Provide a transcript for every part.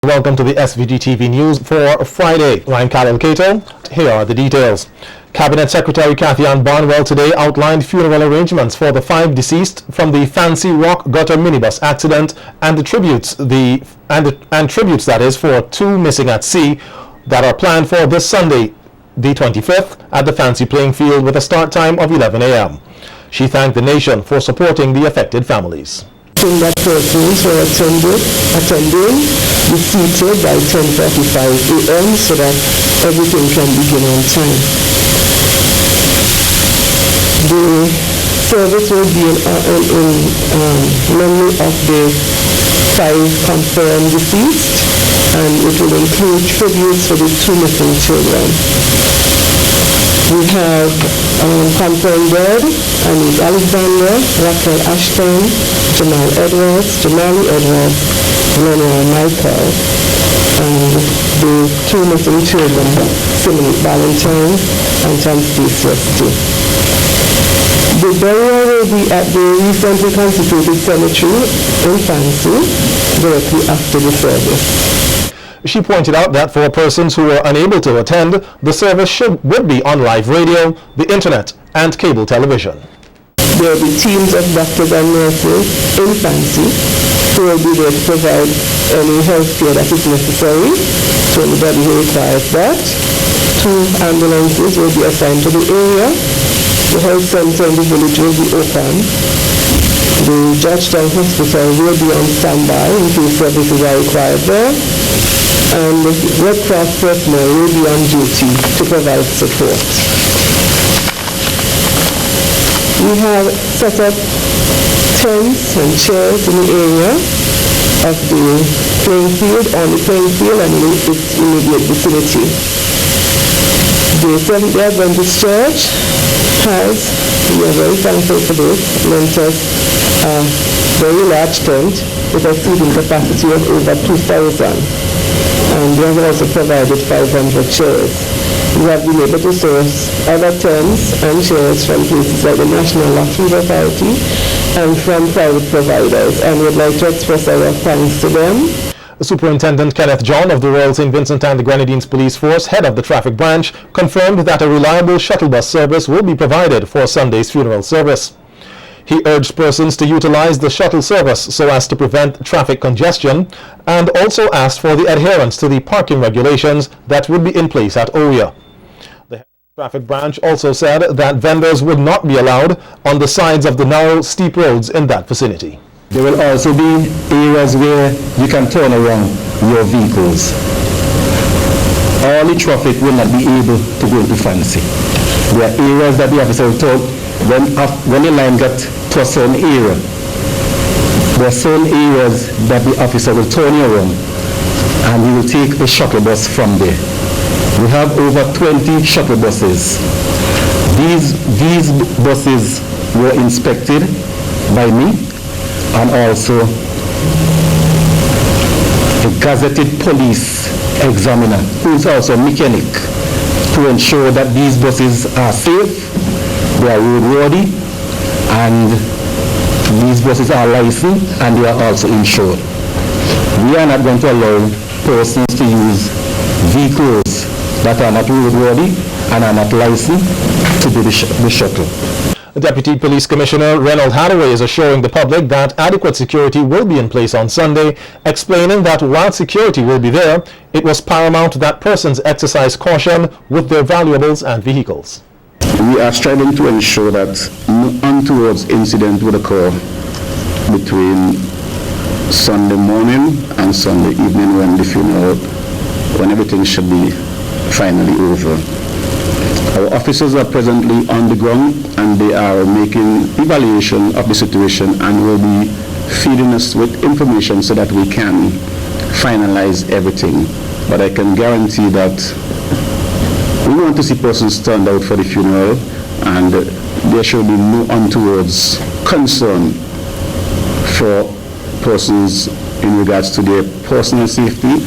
Welcome to the SVG-TV news for Friday. I'm KAHLIL. Here are the details. Cabinet Secretary Barnwell today outlined funeral arrangements for the 5 deceased from the Fancy Rock gutter minibus accident and tributes that is for 2 missing at sea that are planned for this Sunday, the 25th, at the Fancy Playing Field with a start time of 11 a.m. She thanked the nation for supporting the affected families. That persons who are attending be seated by 10:45 a.m. so that everything can begin on time. The service will be in memory of the 5 confirmed deceased, and it will include tributes for the 2 missing children. We have confirmed dead, Annie Alexander, Raquel Ashton, Jamali Edwards, Reynold Michael, and the 2 missing children, Simon Valentine and Chance Rusty. The burial will be at the recently constituted cemetery in Fancy directly after the service. She pointed out that for persons who were unable to attend, the service would be on live radio, the internet, and cable television. There will be teams of doctors and nurses in Fancy who will be there to provide any health care that is necessary to anybody who requires that. 2 ambulances will be assigned to the area. The health center in the village will be open. The Georgetown Hospital will be on standby in case services are required there. And the Red Cross personnel will be on duty to provide support. We have set up tents and chairs in the area of the playing field, on the playing field and in its immediate vicinity. The Seventh-day Adventist Church has, we are very thankful for this, lent us a very large tent with a seating capacity of over 2,000. And we have also provided 500 chairs. We have been able to source other tents and chairs from places like the National Lottery Authority and from private providers, and would like to express our thanks to them. Superintendent Kenneth of the Royal St. Vincent and the Grenadines Police Force, head of the traffic branch, confirmed that a reliable shuttle bus service will be provided for Sunday's funeral service. He urged persons to utilize the shuttle service so as to prevent traffic congestion, and also asked for the adherence to the parking regulations that would be in place at ORIA. The traffic branch also said that vendors would not be allowed on the sides of the narrow, steep roads in that vicinity. There will also be areas where you can turn around your vehicles. All the traffic will not be able to go to Fancy. There are areas that the officer will tell when the line got to a certain area. There are certain areas that the officer will turn you around and he will take the shuttle bus from there. We have over 20 shuttle buses. These buses were inspected by me and also the gazetted police examiner, who is also a mechanic, to ensure that these buses are safe, they are roadworthy, and these buses are licensed and they are also insured. We are not going to allow persons to use vehicles that are not roadworthy and are not licensed to do the shuttle. The Deputy Police Commissioner Reynold Hadaway is assuring the public that adequate security will be in place on Sunday, explaining that while security will be there, it was paramount that persons exercise caution with their valuables and vehicles. We are striving to ensure that no untoward incident would occur between Sunday morning and Sunday evening when everything should be finally over. Our officers are presently on the ground and they are making evaluation of the situation and will be feeding us with information so that we can finalize everything. But I can guarantee that we want to see persons turned out for the funeral, and there should be no untoward concern for persons in regards to their personal safety,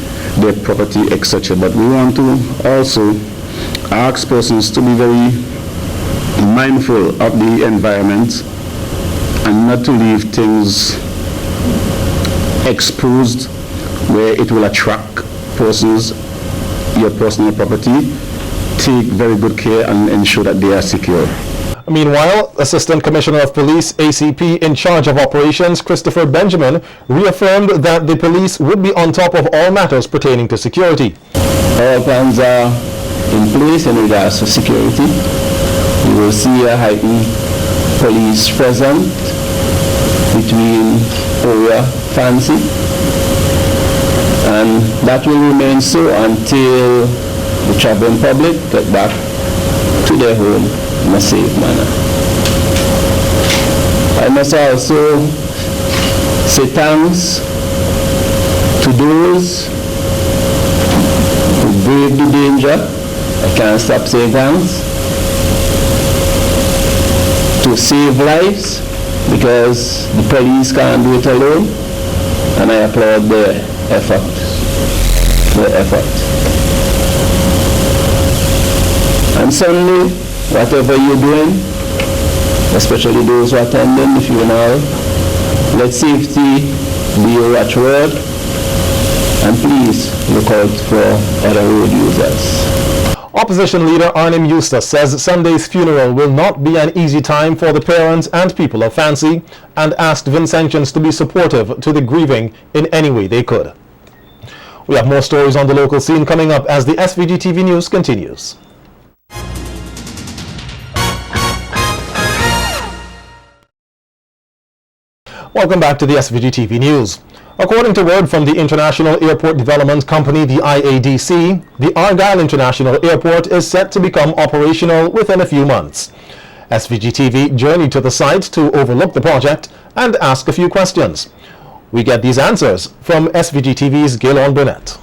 their property, etc. But we want to also ask persons to be very mindful of the environment and not to leave things exposed where it will attract persons, your personal property. Take very good care and ensure that they are secure. Meanwhile, Assistant Commissioner of Police, ACP, in charge of operations, Christopher Benjamin, reaffirmed that the police would be on top of all matters pertaining to security. All plans are in place in regards to security. You will see a heightened police presence between Oria, Fancy, and that will remain so until the traveling public get back to their home in a safe manner. I must also say thanks to those who braved the danger. I can't stop saying thanks. To save lives, because the police can't do it alone, and I applaud their effort. And Sunday, whatever you're doing, especially those who are attending the funeral, let safety be your watchword, and please look out for other road users. Opposition leader Arnim Eustace says Sunday's funeral will not be an easy time for the parents and people of Fancy, and asked Vincentians to be supportive to the grieving in any way they could. We have more stories on the local scene coming up as the SVG-TV news continues. Welcome back to the SVG-TV news. According to word from the International Airport Development Company, the IADC, the Argyle International Airport is set to become operational within a few months. SVG-TV journeyed to the site to overlook the project and ask a few questions. We get these answers from SVG-TV's Gaylorn Burnett.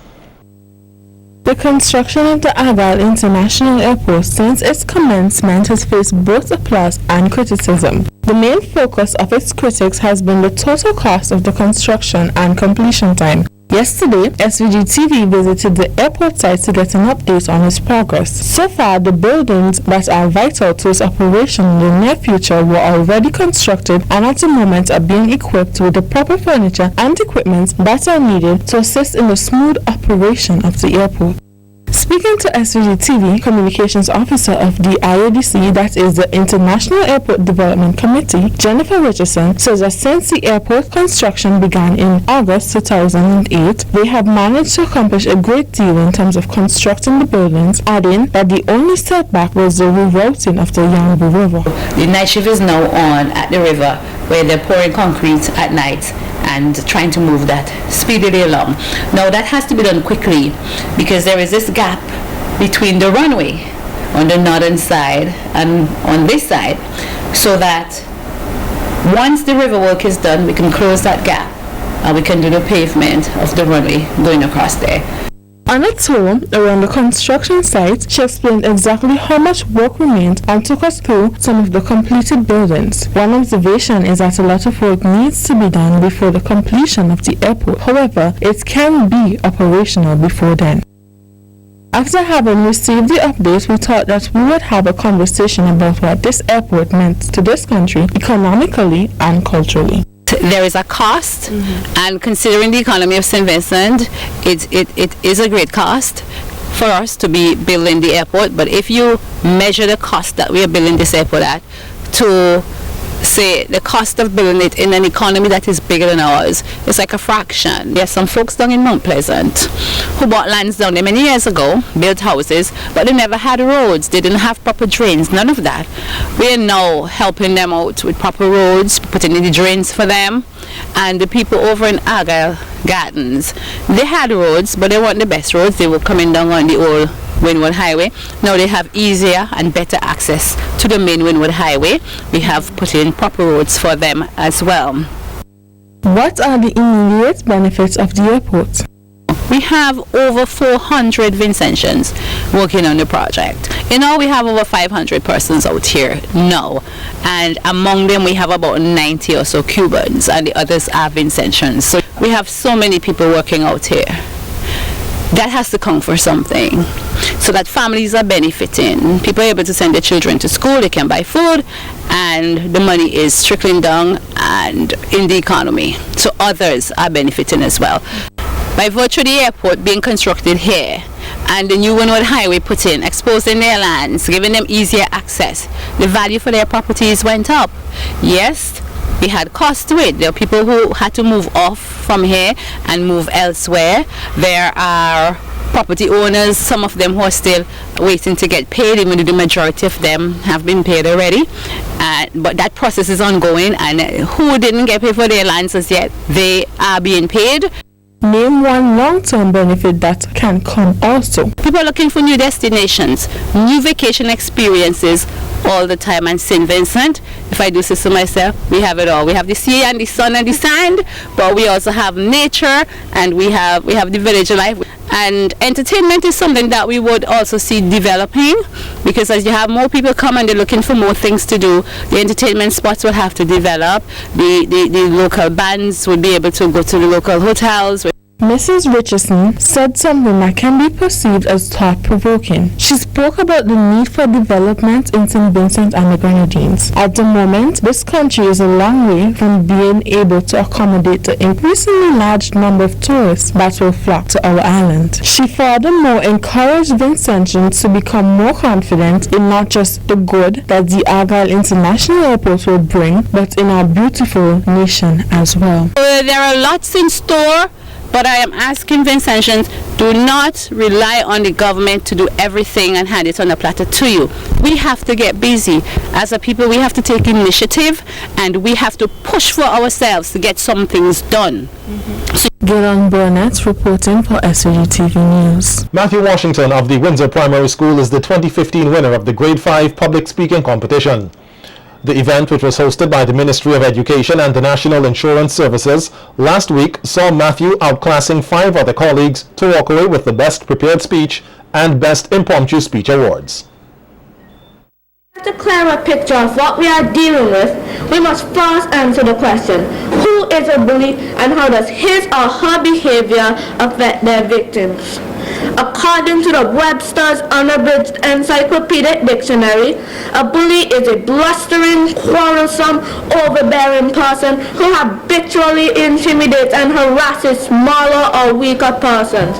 The construction of the Argyle International Airport since its commencement has faced both applause and criticism. The main focus of its critics has been the total cost of the construction and completion time. Yesterday, SVG-TV visited the airport site to get an update on its progress. So far, the buildings that are vital to its operation in the near future were already constructed and at the moment are being equipped with the proper furniture and equipment that are needed to assist in the smooth operation of the airport. Speaking to SVG-TV, Communications Officer of the IADC, that is the International Airport Development Committee, Jennifer Richardson, says that since the airport construction began in August 2008, they have managed to accomplish a great deal in terms of constructing the buildings, adding that the only setback was the rerouting of the Yambu River. The night shift is now on at the river, where they're pouring concrete at night and trying to move that speedily along. Now that has to be done quickly because there is this gap between the runway on the northern side and on this side, so that once the river work is done, we can close that gap and we can do the pavement of the runway going across there. On a tour around the construction site, she explained exactly how much work remained and took us through some of the completed buildings. One observation is that a lot of work needs to be done before the completion of the airport. However, it can be operational before then. After having received the update, we thought that we would have a conversation about what this airport meant to this country economically and culturally. There is a cost, and considering the economy of St. Vincent, it is a great cost for us to be building the airport. But if you measure the cost that we are building this airport at to say the cost of building it in an economy that is bigger than ours, it's like a fraction. There's some folks down in Mount Pleasant who bought lands down there many years ago, built houses, but they never had roads. They didn't have proper drains, none of that. We are now helping them out with proper roads, putting in the drains for them. And the people over in Argyle Gardens, they had roads, but they weren't the best roads. They were coming down on the old Windward Highway. Now they have easier and better access to the main Windward Highway. We have put in proper roads for them as well. What are the immediate benefits of the airport? We have over 400 Vincentians working on the project. In all, we have over 500 persons out here now, and among them we have about 90 or so Cubans, and the others are Vincentians. So we have so many people working out here. That has to count for something, so that families are benefiting. People are able to send their children to school, they can buy food, and the money is trickling down and in the economy. So others are benefiting as well. by virtue of the airport being constructed here and the new Reynold highway put in, exposing their lands, giving them easier access, the value for their properties went up. Yes, we had costs to it. There are people who had to move off from here and move elsewhere. There are property owners, some of them who are still waiting to get paid, even though the majority of them have been paid already. But that process is ongoing, and who didn't get paid for their lands as yet, they are being paid. Name one long-term benefit that can come also. People are looking for new destinations, new vacation experiences all the time. And St. Vincent, if I do say so myself, we have it all. We have the sea and the sun and the sand, but we also have nature, and we have the village life. And entertainment is something that we would also see developing, because as you have more people come and they're looking for more things to do, the entertainment spots will have to develop. The local bands would be able to go to the local hotels. Mrs. Richardson said something that can be perceived as thought-provoking. She spoke about the need for development in St. Vincent and the Grenadines. At the moment, this country is a long way from being able to accommodate the increasingly large number of tourists that will flock to our island. She furthermore encouraged Vincentians to become more confident in not just the good that the Argyle International Airport will bring, but in our beautiful nation as well. There are lots in store, but I am asking Vincentians, do not rely on the government to do everything and hand it on a platter to you. We have to get busy. As a people, we have to take initiative, and we have to push for ourselves to get some things done. Gillian Burnett reporting for SVG-TV News. Matthew Washington of the Windsor Primary School is the 2015 winner of the Grade 5 Public Speaking Competition. The event, which was hosted by the Ministry of Education and the National Insurance Services, last week saw Matthew outclassing 5 other colleagues to walk away with the Best Prepared Speech and Best Impromptu Speech awards. To clear a picture of what we are dealing with, we must first answer the question, who is a bully and how does his or her behavior affect their victims? According to the Webster's Unabridged Encyclopedic Dictionary, a bully is a blustering, quarrelsome, overbearing person who habitually intimidates and harasses smaller or weaker persons.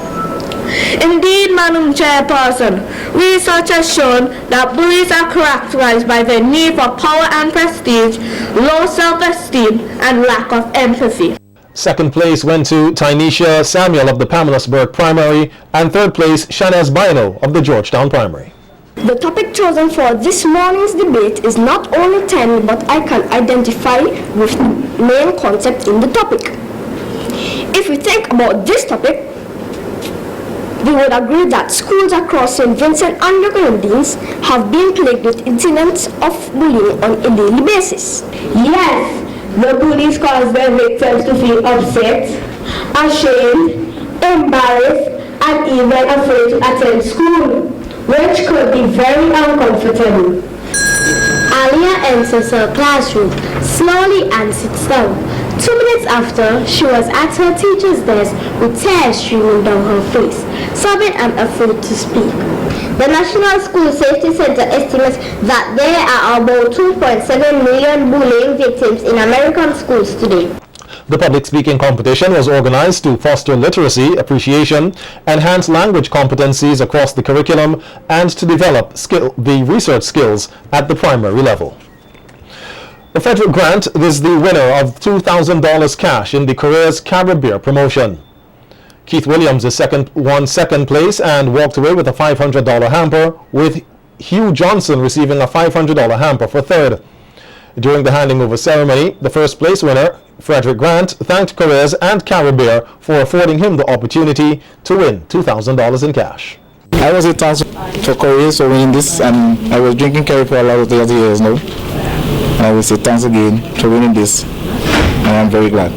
Indeed, Madam Chairperson, research has shown that bullies are characterized by their need for power and prestige, low self-esteem, and lack of empathy. Second place went to Tynesha Samuel of the Pamelarsburg Primary, and third place Shanez Bino of the Georgetown Primary. The topic chosen for this morning's debate is not only timely, but I can identify with the main concept in the topic. If we think about this topic, we would agree that schools across St. Vincent and the Grenadines have been plagued with incidents of bullying on a daily basis. Yes, the bullies cause their victims to feel upset, ashamed, embarrassed, and even afraid to attend school, which could be very uncomfortable. Alia enters her classroom slowly and sits down. 2 minutes after, she was at her teacher's desk with tears streaming down her face, sobbing and afraid to speak. The National School Safety Center estimates that there are about 2.7 million bullying victims in American schools today. The public speaking competition was organized to foster literacy, appreciation, enhance language competencies across the curriculum, and to develop the research skills at the primary level. The Frederick Grant is the winner of $2,000 cash in the Careers Caribbean promotion. Keith Williams won second place and walked away with a $500 hamper, with Hugh Johnson receiving a $500 hamper for third. During the handing over ceremony, the first place winner, Frederick Grant, thanked Careers and Caribbean for affording him the opportunity to win $2,000 in cash. I was a thanks for Careers for winning this, and I was drinking Kerry for a lot of years now. And I will say thanks again for winning this, and I'm very glad.